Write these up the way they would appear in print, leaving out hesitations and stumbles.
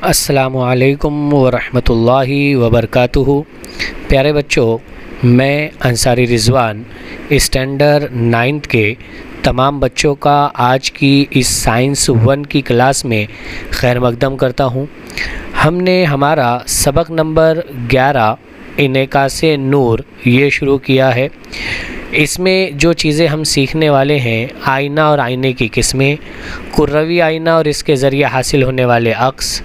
अस्सलामुअलैकुम वरहमतुल्लाहि वबरकातुहू। प्यारे बच्चों, मैं अंसारी रिज़वान स्टैंडर्ड 9th के तमाम बच्चों का आज की इस साइंस 1 की क्लास में खैर मकदम करता हूँ। हमने हमारा सबक नंबर 11 इनेकासे नूर ये शुरू किया है। इसमें जो चीज़ें हम सीखने वाले हैं, आईना और आईने की किस्में, कुर्रवी आईना और इसके ज़रिए हासिल होने वाले अक्स,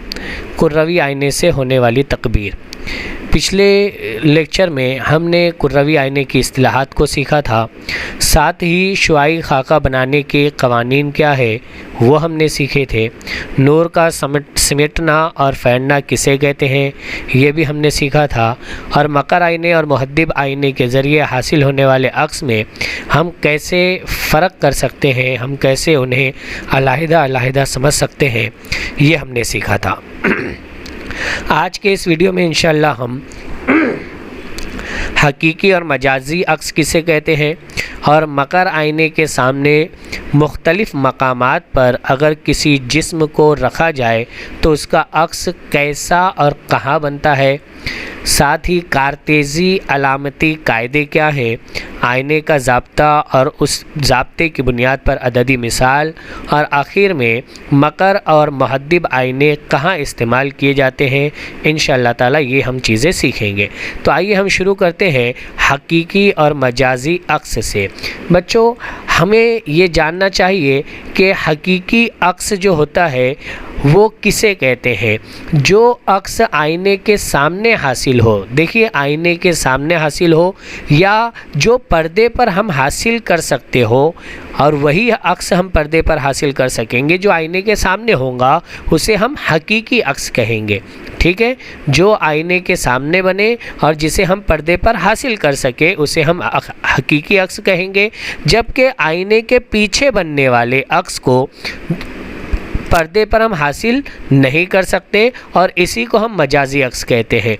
कुर्रवी आईने से होने वाली तकबीर। पिछले लेक्चर में हमने कुर्रवी आईने की इस्तिलाहात को सीखा था, साथ ही शुआई खाका बनाने के कवानीन क्या है वो हमने सीखे थे। नूर का समेटना और फैलना किसे कहते हैं ये भी हमने सीखा था। और मकर आईने और मुहद्दिब आईने के ज़रिए हासिल होने वाले अक्स में हम कैसे फ़र्क कर सकते हैं, हम कैसे उन्हें अलहदा समझ सकते हैं, ये हमने सीखा था। आज के इस वीडियो में इंशाअल्लाह हम हकीकी और मजाजी अक्स किसे कहते हैं और मकर आईने के सामने मुख्तलिफ़ मकामात पर अगर किसी जिस्म को रखा जाए तो उसका अक्स कैसा और कहाँ बनता है, साथ ही कारतेज़ी अलामती कायदे क्या है, आईने का ज़ाब्ता और उस ज़ाब्ते की बुनियाद पर अददी मिसाल, और आखिर में मकर और मुहद्दिब आईने कहाँ इस्तेमाल किए जाते हैं। इंशाअल्लाह ताला ये हम चीज़ें सीखेंगे। तो आइए हम शुरू करते हैं हकीकी और मजाजी अक्स से। बच्चों, हमें ये जानना चाहिए कि हकीकी अक्स जो होता है वो किसे कहते हैं। जो अक्स आईने के सामने हासिल हो, देखिए आईने के सामने हासिल हो या जो पर्दे पर हम हासिल कर सकते हो, और वही अक्स हम पर्दे पर हासिल कर सकेंगे जो आईने के सामने होगा उसे हम हकीकी अक्स कहेंगे। ठीक है, जो आईने के सामने बने और जिसे हम पर्दे पर हासिल कर सके उसे हम हकीकी अक्स कहेंगे। जबकि आईने के पीछे बनने वाले अक्स को पर्दे पर हम हासिल नहीं कर सकते और इसी को हम मजाजी अक्स कहते हैं।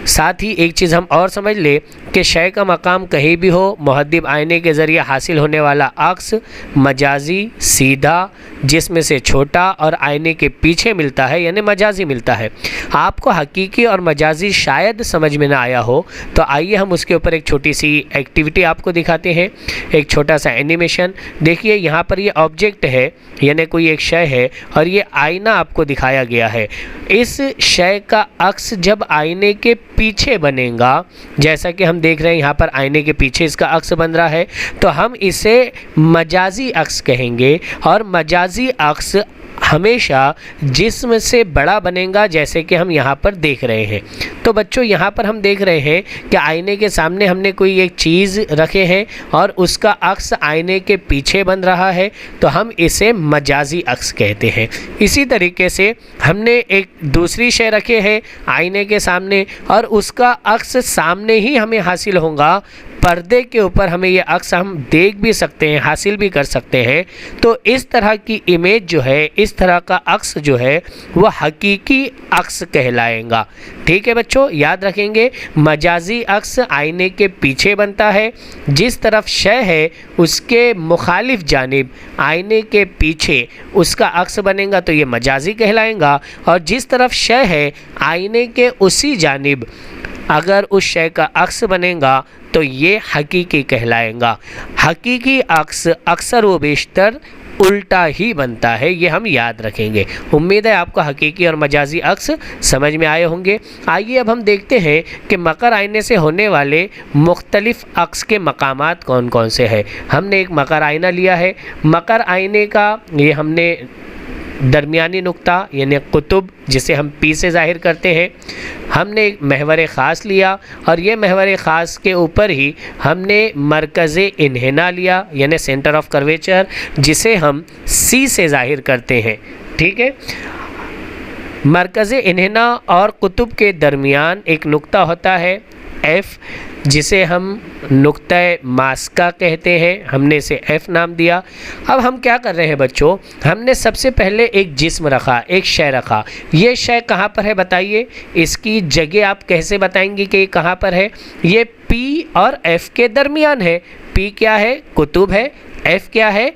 साथ ही एक चीज़ हम और समझ ले कि शय का मकाम कहीं भी हो, मुहद्दिब आईने के ज़रिए हासिल होने वाला अक्स मजाजी सीधा जिसमें से छोटा और आईने के पीछे मिलता है, यानी मजाजी मिलता है। आपको हकीकी और मजाजी शायद समझ में ना आया हो, तो आइए हम उसके ऊपर एक छोटी सी एक्टिविटी आपको दिखाते हैं, एक छोटा सा एनिमेशन। देखिए यहाँ पर ये ऑब्जेक्ट है, यानी कोई एक शय है और ये आईना आपको दिखाया गया है। इस शय का अक्स जब आईने के पीछे बनेगा, जैसा कि हम देख रहे हैं यहाँ पर आईने के पीछे इसका अक्स बन रहा है, तो हम इसे मजाजी अक्स कहेंगे। और मजाजी अक्स हमेशा जिस्म से बड़ा बनेगा, जैसे कि हम यहाँ पर देख रहे हैं। तो बच्चों, यहाँ पर हम देख रहे हैं कि आईने के सामने हमने कोई एक चीज़ रखे हैं और उसका अक्स आईने के पीछे बन रहा है, तो हम इसे मजाजी अक्स कहते हैं। इसी तरीके से हमने एक दूसरी शय रखे हैं आईने के सामने और उसका अक्स सामने ही हमें हासिल होगा, पर्दे के ऊपर हमें ये अक्स हम देख भी सकते हैं, हासिल भी कर सकते हैं। तो इस तरह की इमेज जो है, इस तरह का अक्स जो है वह हकीकी अक्स कहलाएगा। ठीक है बच्चों, याद रखेंगे मजाजी अक्स आईने के पीछे बनता है, जिस तरफ शय है उसके मुखालिफ जानिब आईने के पीछे उसका अक्स बनेगा तो ये मजाजी कहलाएगा, और जिस तरफ शय है आईने के उसी जानिब अगर उस शय का अक्स बनेगा तो ये हकीकी कहलाएगा। हकीकी अक्स अक्सर व बेशतर उल्टा ही बनता है, ये हम याद रखेंगे। उम्मीद है आपको हकीकी और मजाजी अक्स समझ में आए होंगे। आइए अब हम देखते हैं कि मकर आईने से होने वाले मुख्तलिफ़ अक्स के मकामात कौन कौन से हैं। हमने एक मकर आईना लिया है। मकर आईने का ये हमने दरमियानी नुक्ता यानी कुतुब, जिसे हम पी से ज़ाहिर करते हैं, हमने एक महवर ख़ास लिया और ये महवर ख़ास के ऊपर ही हमने मरकज़ इन्हिना लिया यानी सेंटर ऑफ कर्वेचर, जिसे हम सी से ज़ाहिर करते हैं। ठीक है, मरकज़ इन्हिना और कुतुब के दरमियान एक नुक्ता होता है एफ़, जिसे हम नुक्ता मास्का कहते हैं, हमने इसे एफ़ नाम दिया। अब हम क्या कर रहे हैं बच्चों, हमने सबसे पहले एक जिस्म रखा, एक शय रखा। ये शय कहाँ पर है बताइए, इसकी जगह आप कैसे बताएंगे कि ये कहाँ पर है। ये पी और एफ़ के दरमियान है। पी क्या है, कुतुब है, एफ़ क्या है,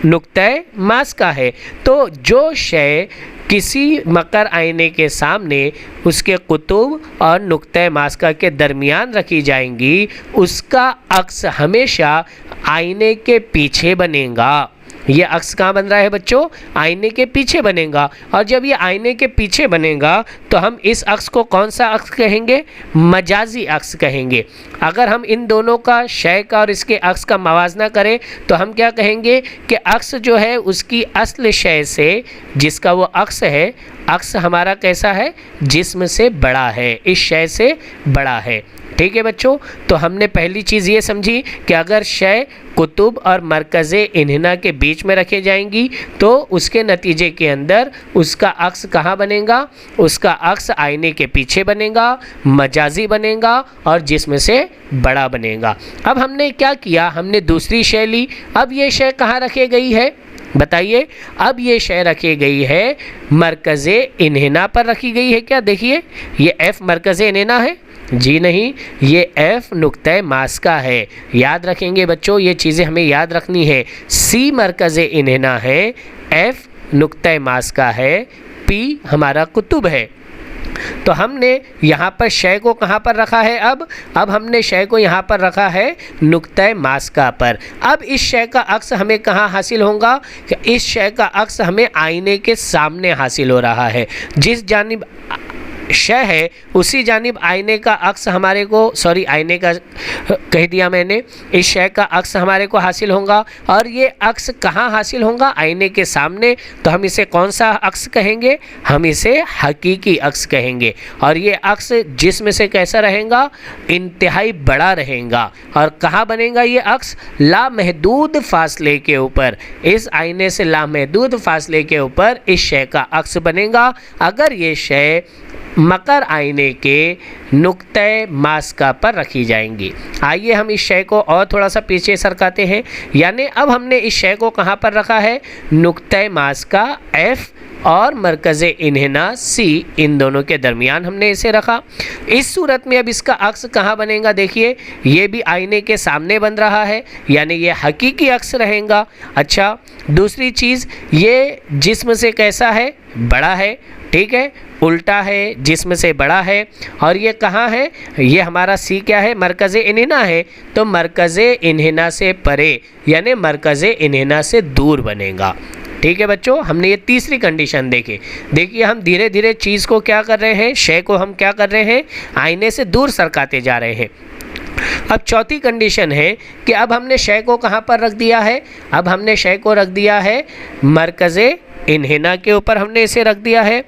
नुक्ता मास्का है। तो जो शय किसी मकर आईने के सामने उसके कुतुब और नुक्ते मास्का के दरमियान रखी जाएंगी, उसका अक्स हमेशा आईने के पीछे बनेगा। ये अक्स कहाँ बन रहा है बच्चों? आईने के पीछे बनेगा। और जब ये आईने के पीछे बनेगा तो हम इस अक्स को कौन सा अक्स कहेंगे? मजाजी अक्स कहेंगे। अगर हम इन दोनों का, शय का और इसके अक्स का मवाजना करें तो हम क्या कहेंगे कि अक्स जो है उसकी असल शय से, जिसका वो अक्स है, अक्स हमारा कैसा है? जिस्म से बड़ा है, इस शय से बड़ा है। ठीक है बच्चों, तो हमने पहली चीज़ ये समझी कि अगर शय कुतुब और मरकज़े इन्हिना के बीच में रखे जाएंगी तो उसके नतीजे के अंदर उसका अक्स कहाँ बनेगा? उसका अक्स आईने के पीछे बनेगा, मजाजी बनेगा और जिस्म से बड़ा बनेगा। अब हमने क्या किया? हमने दूसरी शय ली। अब ये शय कहाँ रखी गई है बताइए? अब ये शय रखी गई है मरकज़े इन्हिना पर रखी गई है। क्या देखिए, ये एफ मरकज़े इन्हिना है? जी नहीं, ये एफ नुक्ते मास्का है। याद रखेंगे बच्चों, ये चीज़ें हमें याद रखनी है। सी मरकज़े इन्हिना है, एफ नुक्ते मास्का है, पी हमारा कुतुब है। तो हमने यहाँ पर शय को कहाँ पर रखा है? अब हमने शय को यहाँ पर रखा है नुक्ते मास्का पर। अब इस शय का अक्स हमें कहाँ हासिल होगा? इस शय का अक्स हमें आईने के सामने हासिल हो रहा है। जिस जानिब शय है उसी जानिब आईने का अक्स हमारे को, सॉरी आईने का कह दिया मैंने, इस शय का अक्स हमारे को हासिल होगा। और ये अक्स कहाँ हासिल होगा? आईने के सामने। तो हम इसे कौन सा अक्स कहेंगे? हम इसे हकीकी अक्स कहेंगे। और ये अक्स जिस्म से कैसा रहेगा? इंतहाई बड़ा रहेगा। और कहाँ बनेगा ये अक्स? लामहदूद फासले के ऊपर, इस आईने से लामहदूद फासले के ऊपर इस शय का अक्स बनेगा अगर ये शय मकर आईने के नुक्ते मास्का पर रखी जाएंगी। आइए हम इस शय को और थोड़ा सा पीछे सरकाते हैं। यानी अब हमने इस शय को कहाँ पर रखा है? नुक्ते मास्का एफ और मरकज़े इन्हिना सी, इन दोनों के दरमियान हमने इसे रखा। इस सूरत में अब इसका अक्स कहाँ बनेगा? देखिए, ये भी आईने के सामने बन रहा है, यानी ये हकीकी अक्स रहेगा। अच्छा, दूसरी चीज़, ये जिस्म से कैसा है? बड़ा है। ठीक है, उल्टा है, जिस्म से बड़ा है। और ये कहाँ है? ये हमारा सी क्या है? मरकज़े इन्हिना है। तो मरकज़े इन्हिना से परे, यानी मरकज़े इन्हिना से दूर बनेगा। ठीक है बच्चों, हमने ये तीसरी कंडीशन देखी। देखिए, हम धीरे धीरे चीज़ को क्या कर रहे हैं? शय को हम क्या कर रहे हैं? आईने से दूर सरकाते जा रहे हैं। अब चौथी कंडीशन है कि अब हमने शय को कहाँ पर रख दिया है? अब हमने शय को रख दिया है मरकज़े इन्हिना के ऊपर, हमने इसे रख दिया है।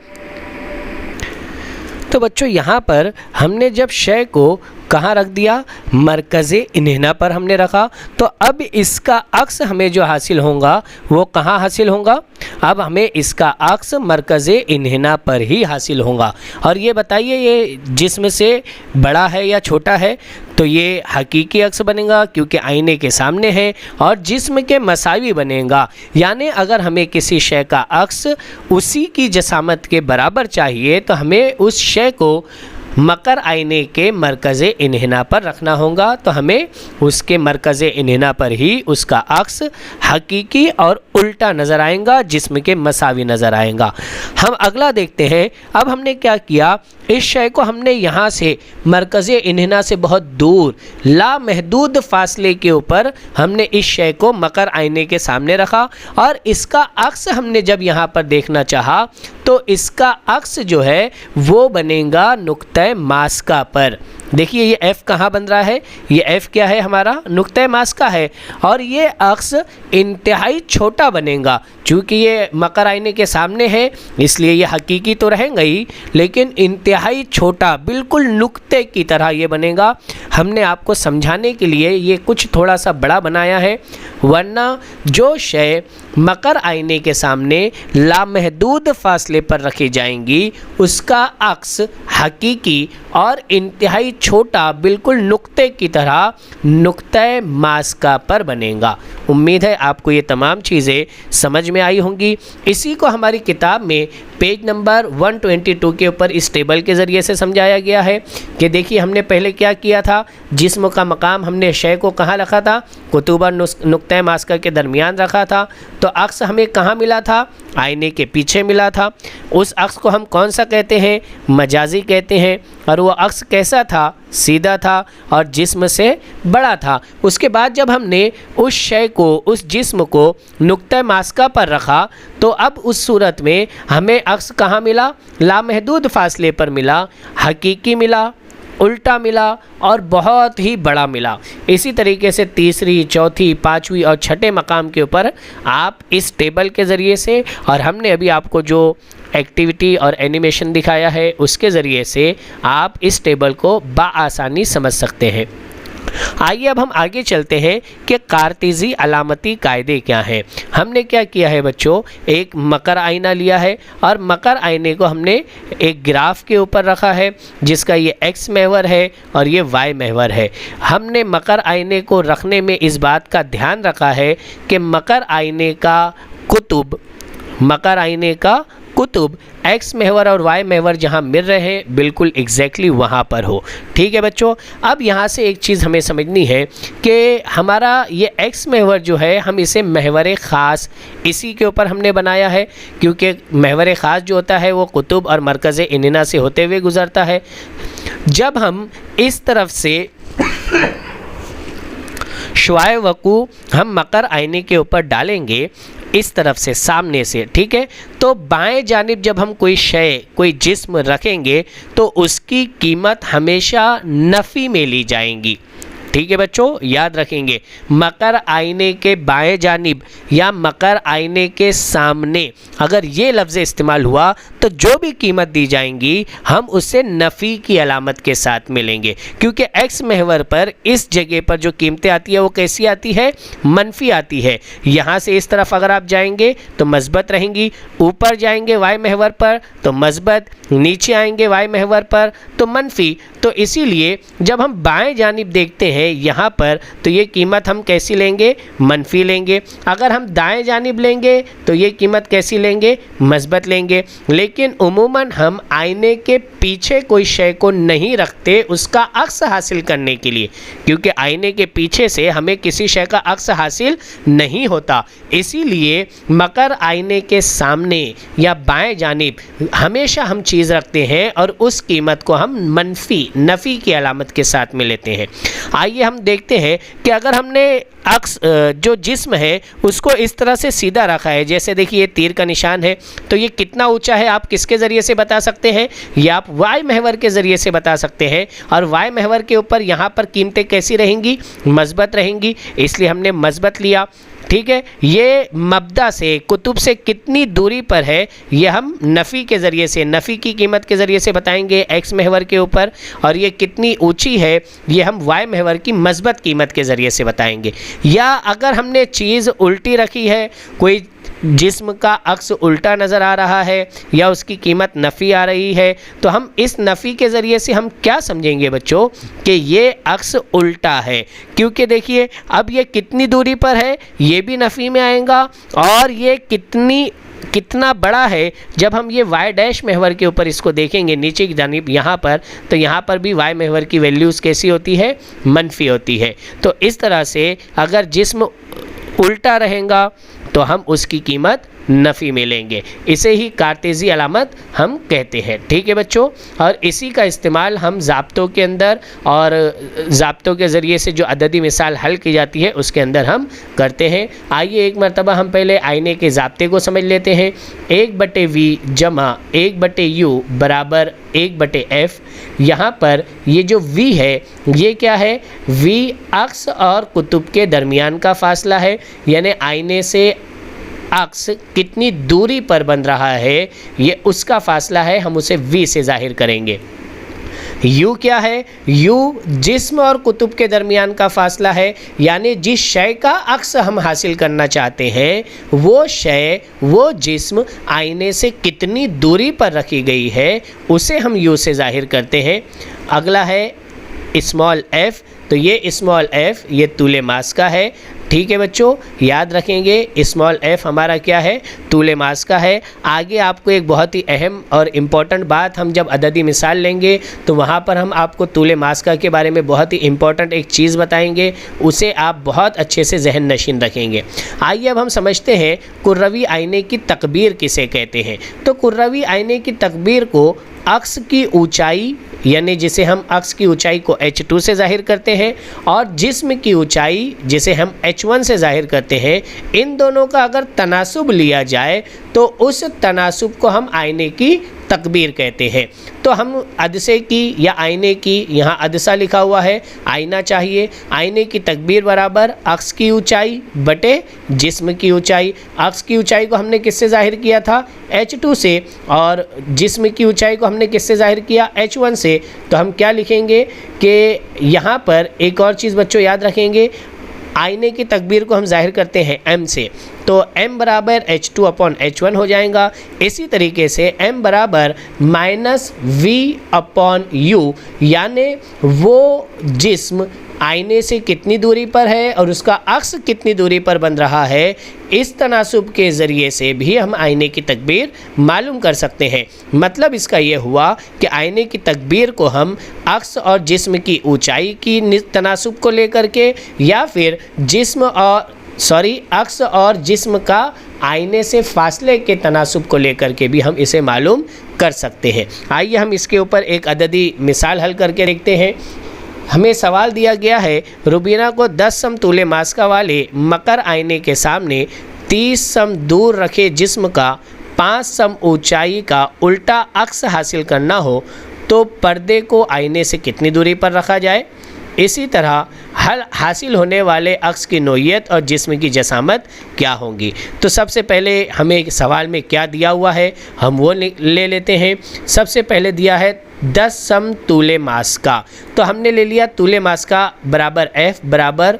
तो बच्चों यहाँ पर हमने जब शय को कहाँ रख दिया? मरकज़े इन्हिना पर हमने रखा। तो अब इसका अक्स हमें जो हासिल होगा वो कहाँ हासिल होगा? अब हमें इसका अक्स मरकज़े इन्हिना पर ही हासिल होगा। और ये बताइए, ये जिस्म से बड़ा है या छोटा है? तो ये हकीकी अक्स बनेगा क्योंकि आईने के सामने है, और जिस्म के मसावी बनेगा। यानी अगर हमें किसी शय का अक्स उसी की जसामत के बराबर चाहिए तो हमें उस शय को मकर आईने के मरकज़े इन्हिना पर रखना होगा। तो हमें उसके मरकज़े इन्हिना पर ही उसका अक्स हकीकी और उल्टा नज़र आएगा, जिस्म के मसावी नज़र आएगा। हम अगला देखते हैं। अब हमने क्या किया? इस शय को हमने यहाँ से मरकज़े इन्हिना से बहुत दूर लामहदूद फासले के ऊपर हमने इस शय को मकर आईने के सामने रखा। और इसका अक्स हमने जब यहाँ पर देखना चाहा तो इसका अक्स जो है वो बनेगा नुक्ते मास्का पर। देखिए, ये एफ कहाँ बन रहा है? ये एफ क्या है? हमारा नुक्ते मास्का है। और ये अक्स इंतहाई छोटा बनेगा। चूँकि ये मकर आईने के सामने है इसलिए ये हकीकी तो रहेगा ही, लेकिन इंतहाई छोटा, बिल्कुल नुक्ते की तरह ये बनेगा। हमने आपको समझाने के लिए ये कुछ थोड़ा सा बड़ा बनाया है, वरना जो शय मकर आईने के सामने लामहदूद फासले पर रखी जाएंगी उसका अक्स हकीकी और इंतहाई छोटा बिल्कुल नुक्ते की तरह नुक्ते मास्का पर बनेगा। उम्मीद है आपको ये तमाम चीज़ें समझ में आई होंगी। इसी को हमारी किताब में पेज नंबर 122 के ऊपर इस टेबल के ज़रिए से समझाया गया है कि देखिए हमने पहले क्या किया था, जिस्म का मकाम हमने शय को कहाँ रखा था, कुतुब और नुक्ते मास्का के दरमियान रखा था। तो अक्स हमें कहाँ मिला था, आईने के पीछे मिला था। उस अक्स को हम कौन सा कहते हैं, मजाजी कहते हैं। और वो अक्स कैसा था, सीधा था और जिस्म से बड़ा था। उसके बाद जब हमने उस शय को, उस जिस्म को नुक्ते मास्का पर रखा तो अब उस सूरत में हमें अक्स कहाँ मिला, लामहदूद फासले पर मिला, हकीकी मिला, उल्टा मिला और बहुत ही बड़ा मिला। इसी तरीके से तीसरी, चौथी, पाँचवीं और छठे मकाम के ऊपर आप इस टेबल के ज़रिए से और हमने अभी आपको जो एक्टिविटी और एनिमेशन दिखाया है उसके ज़रिए से आप इस टेबल को बाआसानी समझ सकते हैं। आइए अब हम आगे चलते हैं कि कारतेज़ी अलामती कायदे क्या हैं। हमने क्या किया है बच्चों, एक मकर आईना लिया है और मकर आईने को हमने एक ग्राफ के ऊपर रखा है जिसका ये एक्स महवर है और ये वाई महवर है। हमने मकर आईने को रखने में इस बात का ध्यान रखा है कि मकर आईने का कुतुब एक्स महवर और वाई महवर जहाँ मिल रहे हैं बिल्कुल एग्जैक्टली वहाँ पर हो। ठीक है बच्चों, अब यहाँ से एक चीज़ हमें समझनी है कि हमारा ये एक्स महवर जो है हम इसे महवर ख़ास इसी के ऊपर हमने बनाया है, क्योंकि महवर ख़ास जो होता है वो कुतुब और मरकज़ इन्ना से होते हुए गुज़रता है। जब हम इस तरफ से शुआए वकू हम मकर आईने के ऊपर डालेंगे इस तरफ से, सामने से, ठीक है, तो बाएं जानिब जब हम कोई शय, कोई जिस्म रखेंगे तो उसकी कीमत हमेशा नफ़ी में ली जाएंगी। ठीक है बच्चों, याद रखेंगे, मकर आईने के बाएं जानिब या मकर आईने के सामने अगर ये लफ्ज़ इस्तेमाल हुआ तो जो भी कीमत दी जाएंगी हम उससे नफ़ी की अलामत के साथ मिलेंगे, क्योंकि एक्स महवर पर इस जगह पर जो कीमतें आती है वो कैसी आती है, मनफी आती है। यहाँ से इस तरफ अगर आप जाएंगे तो मस्बत रहेंगी, ऊपर जाएंगे वाई महवर पर तो मस्बत, नीचे आएंगे वाई महवर पर तो मनफी। तो इसीलिए जब हम बाएं जानिब देखते हैं यहाँ पर तो ये कीमत हम कैसी लेंगे, मनफी लेंगे। अगर हम दाएं जानिब लेंगे तो ये कीमत कैसी लेंगे, मस्बत लेंगे। लेकिन उमूमन हम आईने के पीछे कोई शय को नहीं रखते उसका अक्स हासिल करने के लिए, क्योंकि आईने के पीछे से हमें किसी शय का अक्स हासिल नहीं होता। इसीलिए मकर आईने के सामने या बाएं जानिब हमेशा हम चीज़ रखते हैं और उस कीमत को हम मनफी, नफ़ी की अलामत के साथ में लेते हैं। आइए हम देखते हैं कि अगर हमने अक्स जो जिस्म है उसको इस तरह से सीधा रखा है, जैसे देखिए तीर का निशान है, तो ये कितना ऊंचा है आप किसके ज़रिए से बता सकते हैं, या आप वाई महवर के ज़रिए से बता सकते हैं। और वाई महवर के ऊपर यहाँ पर कीमतें कैसी रहेंगी, मस्बत रहेंगी, इसलिए हमने मस्बत लिया। ठीक है, ये मब्दा से, कुतुब से कितनी दूरी पर है ये हम नफ़ी के ज़रिए से, नफ़ी की कीमत के ज़रिए से बताएंगे एक्स महवर के ऊपर, और ये कितनी ऊंची है ये हम वाई महवर की मस्बत कीमत के ज़रिए से बताएंगे। या अगर हमने चीज़ उल्टी रखी है, कोई जिस्म का अक्स उल्टा नज़र आ रहा है या उसकी कीमत नफ़ी आ रही है, तो हम इस नफ़ी के ज़रिए से हम क्या समझेंगे बच्चों कि ये अक्स उल्टा है, क्योंकि देखिए अब ये कितनी दूरी पर है ये भी नफ़ी में आएगा, और ये कितना बड़ा है जब हम ये वाई डैश महवर के ऊपर इसको देखेंगे नीचे की जानिब यहाँ पर, तो यहाँ पर भी वाई महवर की वैल्यूज़ कैसी होती है, मनफी होती है। तो इस तरह से अगर जिस्म उल्टा रहेगा तो हम उसकी कीमत नफ़ी में लेंगे, इसे ही कारतेज़ी अलामत हम कहते हैं। ठीक है बच्चों, और इसी का इस्तेमाल हम ज़ाब्तों के अंदर और ज़ाब्तों के ज़रिए से जो अददी मिसाल हल की जाती है उसके अंदर हम करते हैं। आइए एक मरतबा हम पहले आईने के ज़ाब्ते को समझ लेते हैं। 1/v जमा 1/u बराबर 1/f। यहाँ पर ये जो v है ये क्या है, v अक्स और कुतुब के दरमियान का फासला है, यानी आईने से अक्स कितनी दूरी पर बन रहा है ये उसका फासला है, हम उसे v से जाहिर करेंगे। u क्या है, u जिस्म और कुतुब के दरमियान का फासला है, यानी जिस शय का अक्स हम हासिल करना चाहते हैं वो शय, वो जिस्म आईने से कितनी दूरी पर रखी गई है उसे हम u से जाहिर करते हैं। अगला है स्मॉल f, तो ये स्मॉल f ये तूले मास का है। ठीक है बच्चों, याद रखेंगे स्मॉल f हमारा क्या है, तूले मास का है। आगे आपको एक बहुत ही अहम और इम्पॉर्टेंट बात, हम जब अददी मिसाल लेंगे तो वहाँ पर हम आपको तूले मास का के बारे में बहुत ही इम्पॉर्टेंट एक चीज़ बताएंगे, उसे आप बहुत अच्छे से जहन नशीन रखेंगे। आइए अब हम समझते हैं कुर्रवी आईने की तकबीर किसे कहते हैं। तो कुर्रवी आईने की तकबीर को अक्स की ऊंचाई, यानी जिसे हम अक्स की ऊंचाई को h2 से जाहिर करते हैं और जिस्म की ऊंचाई जिसे हम h1 से जाहिर करते हैं, इन दोनों का अगर तनासुब लिया जाए तो उस तनासुब को हम आईने की तकबीर कहते हैं। तो हम अदसे की या आईने की, यहाँ अदसा लिखा हुआ है, आईना चाहिए, आईने की तकबीर बराबर अक्स की ऊंचाई बटे जिस्म की ऊंचाई। अक्स की ऊंचाई को हमने किससे जाहिर किया था, h2 से, और जिस्म की ऊंचाई को हमने किससे जाहिर किया, h1 से। तो हम क्या लिखेंगे कि यहाँ पर एक और चीज़ बच्चों याद रखेंगे, आईने की तकबीर को हम जाहिर करते हैं m से, तो m बराबर h2 अपॉन h1 हो जाएगा। इसी तरीके से m बराबर माइनस v अपॉन u, यानी वो जिस्म आईने से कितनी दूरी पर है और उसका अक्स कितनी दूरी पर बन रहा है, इस तनासुब के ज़रिए से भी हम आईने की तकबीर मालूम कर सकते हैं। मतलब इसका ये हुआ कि आईने की तकबीर को हम अक्स और जिस्म की ऊंचाई की तनासुब को लेकर के, या फिर अक्स और जिस्म का आईने से फासले के तनासुब को लेकर के भी हम इसे मालूम कर सकते हैं। आइए हम इसके ऊपर एक अददी मिसाल हल करके देखते हैं। हमें सवाल दिया गया है, रुबीना को 10 सम तूले मास्का वाले मकर आईने के सामने 30 सम दूर रखे जिस्म का 5 सम ऊंचाई का उल्टा अक्स हासिल करना हो तो पर्दे को आईने से कितनी दूरी पर रखा जाए। इसी तरह हल हासिल होने वाले अक्स की नोयत और जिस्म की जसामत क्या होंगी। तो सबसे पहले हमें सवाल में क्या दिया हुआ है हम वो ले लेते हैं। सबसे पहले दिया है 10 सम तूले मास का, तो हमने ले लिया तूले मास का बराबर f बराबर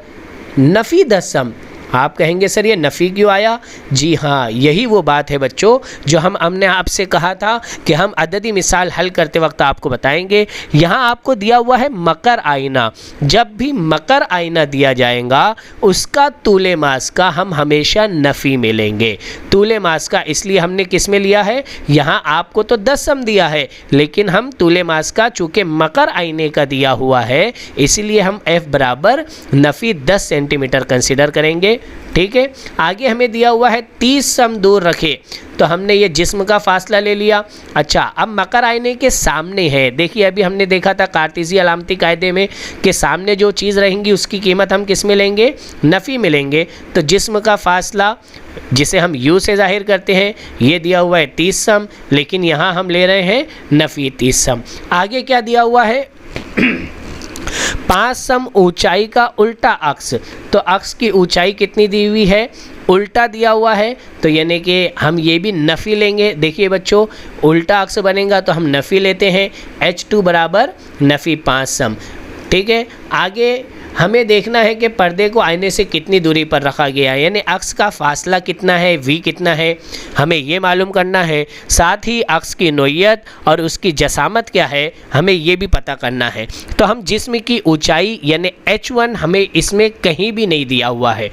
नफ़ी 10 सम। आप कहेंगे सर ये नफ़ी क्यों आया? जी हाँ, यही वो बात है बच्चों जो हमने आपसे कहा था कि हम अददी मिसाल हल करते वक्त आपको बताएंगे। यहाँ आपको दिया हुआ है मकर आईना, जब भी मकर आईना दिया जाएगा उसका तूले मास का हम हमेशा नफ़ी में लेंगे। तूले मास का इसलिए हमने किस में लिया है, यहाँ आपको तो 10 सम दिया है, लेकिन हम तूले मास का चूँकि मकर आईने का दिया हुआ है इसलिए हम f बराबर नफ़ी 10 सेंटीमीटर कंसिडर करेंगे। ठीक है, आगे हमें दिया हुआ है 30 सम दूर रखे, तो हमने ये जिस्म का फासला ले लिया। अच्छा, अब मकर आईने के सामने है, देखिए अभी हमने देखा था कार्टेजी अलामती कायदे में कि सामने जो चीज़ रहेंगी उसकी कीमत हम किस में लेंगे, नफ़ी में लेंगे। तो जिस्म का फासला जिसे हम u से जाहिर करते हैं ये दिया हुआ है 30 सम, लेकिन यहाँ हम ले रहे हैं नफ़ी 30 सम। आगे क्या दिया हुआ है 5 सम ऊंचाई का उल्टा अक्स, तो अक्स की ऊंचाई कितनी दी हुई है, उल्टा दिया हुआ है, तो यानी कि हम ये भी नफ़ी लेंगे। देखिए बच्चों उल्टा अक्स बनेगा तो हम नफ़ी लेते हैं, h2 बराबर नफ़ी 5 सम। ठीक है, आगे हमें देखना है कि पर्दे को आईने से कितनी दूरी पर रखा गया है, यानी अक्स का फासला कितना है, v कितना है, हमें ये मालूम करना है। साथ ही अक्स की नोयत और उसकी जसामत क्या है हमें ये भी पता करना है। तो हम जिस्म की ऊंचाई यानी h1 हमें इसमें कहीं भी नहीं दिया हुआ है,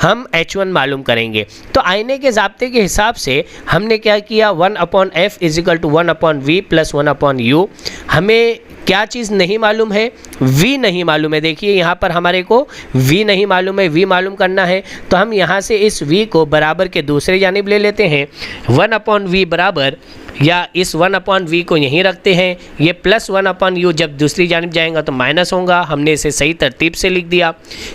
हम h1 मालूम करेंगे। तो आईने के ज़ाब्ते के हिसाब से हमने क्या किया, 1/f = 1/v + 1/u। हमें क्या चीज़ नहीं मालूम है, v नहीं मालूम है। देखिए यहाँ पर हमारे को v नहीं मालूम है, v मालूम करना है, तो हम यहाँ से इस v को बराबर के दूसरे जानिब ले लेते हैं। 1/v बराबर, या इस 1/v को यहीं रखते हैं, ये प्लस 1/u जब दूसरी जानिब जाएगा तो माइनस होगा। हमने इसे सही तरतीब से लिख दिया।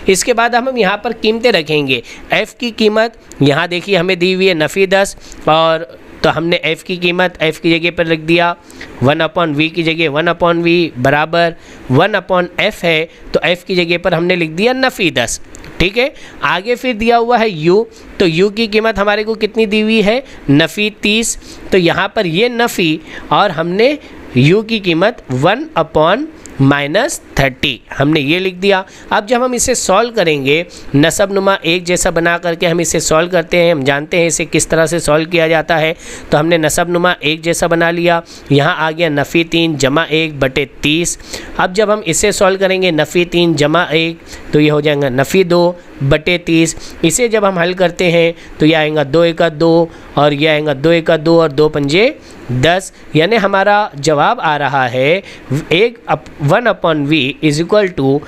इसके बाद हम यहाँ पर कीमतें रखेंगे। f की कीमत यहाँ देखिए हमें दी हुई है नफ़ी 10, और तो हमने f की कीमत f की जगह पर लिख दिया, 1/v की जगह 1/v बराबर 1/f है, तो f की जगह पर हमने लिख दिया नफ़ी 10। ठीक है, आगे फिर दिया हुआ है u, तो u की कीमत हमारे को कितनी दी हुई है, नफ़ी 30, तो यहाँ पर ये नफ़ी और हमने u की कीमत 1/v -30 हमने ये लिख दिया। अब जब हम इसे सॉल्व करेंगे नसब नुमा एक जैसा बना करके हम इसे सॉल्व करते हैं, हम जानते हैं इसे किस तरह से सॉल्व किया जाता है। तो हमने नसब नुमा एक जैसा बना लिया, यहाँ आ गया नफ़ी 3 जमा 1 बटे 30। अब जब हम इसे सॉल्व करेंगे नफ़ी 3 जमा 1 तो ये हो जाएगा नफ़ी 2 बटे 30। इसे जब हम हल करते हैं तो यह आएगा 2 एका 2 और यह आएगा 2 एका 2 और 2 पंजे 10, यानी हमारा जवाब आ रहा है 1/v इज इक्वल टू,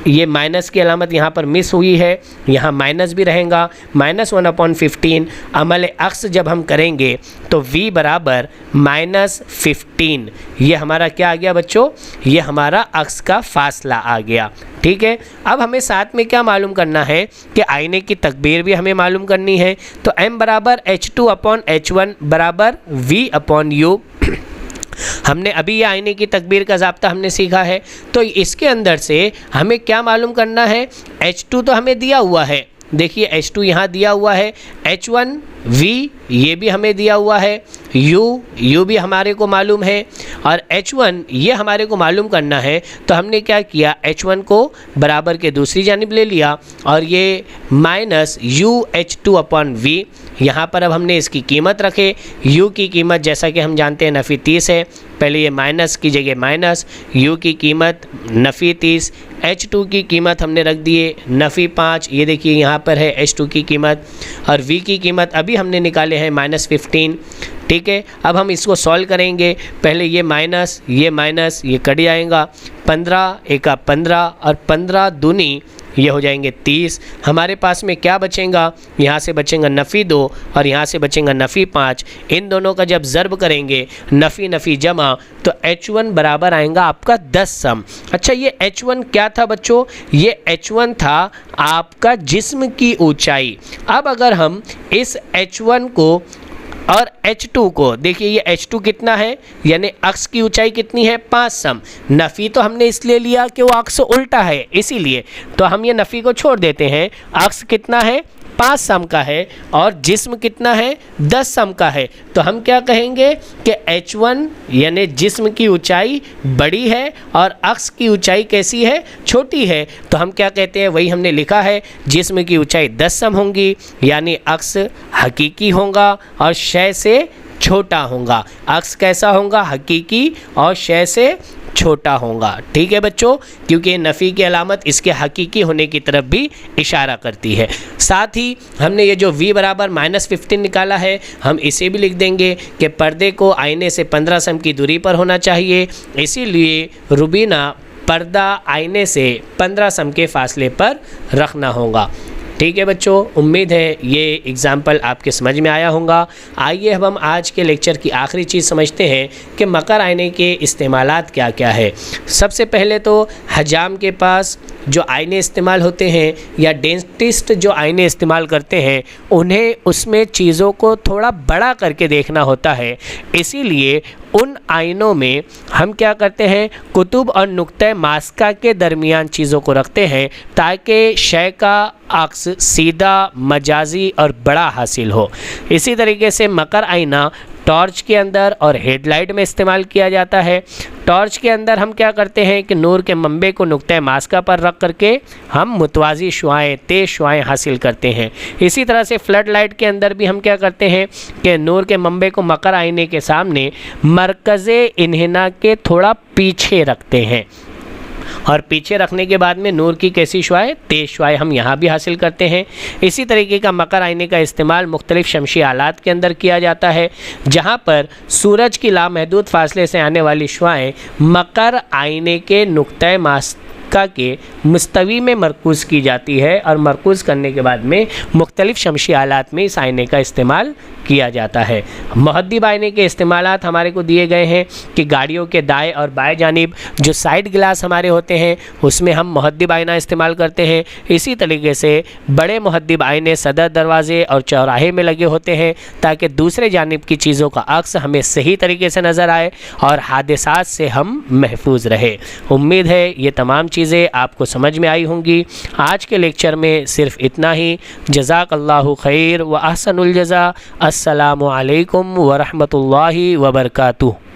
ये माइनस की अलामत यहाँ पर मिस हुई है, यहाँ माइनस भी रहेगा, -1/15। अमल अक्स जब हम करेंगे तो v बराबर -15, ये हमारा क्या आ गया बच्चों, ये हमारा अक्स का फासला आ गया। ठीक है, अब हमें साथ में क्या मालूम करना है कि आईने की तकबीर भी हमें मालूम करनी है। तो m बराबर h2/h1 बराबर v/u। हमने अभी ये आईने की तकबीर का ज़ाब्ता हमने सीखा है, तो इसके अंदर से हमें क्या मालूम करना है, h2 तो हमें दिया हुआ है, देखिए h2 यहाँ दिया हुआ है, h1 v ये भी हमें दिया हुआ है, u भी हमारे को मालूम है और h1 ये हमारे को मालूम करना है। तो हमने क्या किया, h1 को बराबर के दूसरी जानिब ले लिया और ये -UH2/v, यहाँ पर अब हमने इसकी कीमत रखे। u की कीमत जैसा कि हम जानते हैं नफ़ी 30 है, पहले ये माइनस की जगह माइनस, u की कीमत नफ़ी 30, h2 की कीमत हमने रख दिए नफ़ी 5, ये देखिए यहाँ पर है h2 की कीमत, और v की कीमत अभी हमने निकाले हैं -15। ठीक है, अब हम इसको सॉल्व करेंगे, पहले ये माइनस ये कट जाएगा, 15 एका 15 और 15 दूनी ये हो जाएंगे 30। हमारे पास में क्या बचेगा, यहाँ से बचेगा नफ़ी 2 और यहाँ से बचेगा नफ़ी 5। इन दोनों का जब ज़र्ब करेंगे नफ़ी जमा तो h1 बराबर आएगा आपका 10 सम। अच्छा, ये h1 क्या था बच्चों, ये h1 था आपका जिस्म की ऊंचाई। अब अगर हम इस h1 को और h2 को देखिए, ये h2 कितना है, यानी अक्स की ऊंचाई कितनी है 5 सम। नफ़ी तो हमने इसलिए लिया कि वो अक्स उल्टा है, इसीलिए तो हम ये नफ़ी को छोड़ देते हैं। अक्स कितना है 5 सम का है और जिस्म कितना है 10 सम का है। तो हम क्या कहेंगे कि h1 यानी जिस्म की ऊंचाई बड़ी है और अक्स की ऊंचाई कैसी है, छोटी है। तो हम क्या कहते हैं, वही हमने लिखा है, जिस्म की ऊंचाई 10 सम होंगी, यानी अक्स हकीकी होगा और शय से छोटा होगा। अक्स कैसा होगा, हकीकी और शय से छोटा होगा। ठीक है बच्चों, क्योंकि नफ़ी की अलामत इसके हकीकी होने की तरफ भी इशारा करती है। साथ ही हमने ये जो v बराबर -15 निकाला है, हम इसे भी लिख देंगे कि पर्दे को आईने से 15 सम की दूरी पर होना चाहिए, इसीलिए रुबीना पर्दा आईने से 15 सम के फासले पर रखना होगा। ठीक है बच्चों, उम्मीद है ये एग्ज़ाम्पल आपके समझ में आया होगा। आइए अब हम आज के लेक्चर की आखिरी चीज़ समझते हैं कि मकर आईने के इस्तेमालात क्या क्या है। सबसे पहले तो हजाम के पास जो आईने इस्तेमाल होते हैं या डेंटिस्ट जो आईने इस्तेमाल करते हैं, उन्हें उसमें चीज़ों को थोड़ा बड़ा करके देखना होता है, इसीलिए उन आईनों में हम क्या करते हैं, कुतुब और नुक्ते मास्का के दरमियान चीज़ों को रखते हैं ताकि शय का अक्स सीधा, मजाजी और बड़ा हासिल हो। इसी तरीके से मकर आईना टॉर्च के अंदर और हेडलाइट में इस्तेमाल किया जाता है। टॉर्च के अंदर हम क्या करते हैं कि नूर के मंबे को नुक्ते मास्का पर रख करके हम मुतवाज़ी शुआएँ, तेज़ शुआएँ हासिल करते हैं। इसी तरह से फ्लड लाइट के अंदर भी हम क्या करते हैं कि नूर के मंबे को मकर आईने के सामने मरकज़े इन्हिना के थोड़ा पीछे रखते हैं और पीछे रखने के बाद में नूर की कैसी शुआएँ, तेज़ शुआएँ हम यहाँ भी हासिल करते हैं। इसी तरीके का मकर आईने का इस्तेमाल मुख्तलिफ शमशी आलात के अंदर किया जाता है, जहाँ पर सूरज की लामहदूद फासले से आने वाली शुआएँ मकर आईने के नुक्ते मास्का के मुस्तवी में मरकूज़ की जाती है और मरकूज़ करने के बाद में मुख्तलिफ शमशी आलात में इस आईने का इस्तेमाल किया जाता है। मुहद्दिब आईने के इस्तेमालात हमारे को दिए गए हैं कि गाड़ियों के दाएं और बाएं जानिब जो साइड ग्लास हमारे होते हैं उसमें हम मुहद्दिब आईना इस्तेमाल करते हैं। इसी तरीके से बड़े मुहद्दिब आईने सदर दरवाजे और चौराहे में लगे होते हैं ताकि दूसरे जानिब की चीज़ों का अक्स हमें सही तरीके से नज़र आए और हादिसात से हम महफूज रहे। उम्मीद है ये तमाम चीज़ें आपको समझ में आई होंगी। आज के लेक्चर में सिर्फ इतना ही। जज़ाकल्लाहु खैर व अहसनुल जज़ा। अस्सलामु अलैकुम व रहमतुल्लाहि व बरकातुहू।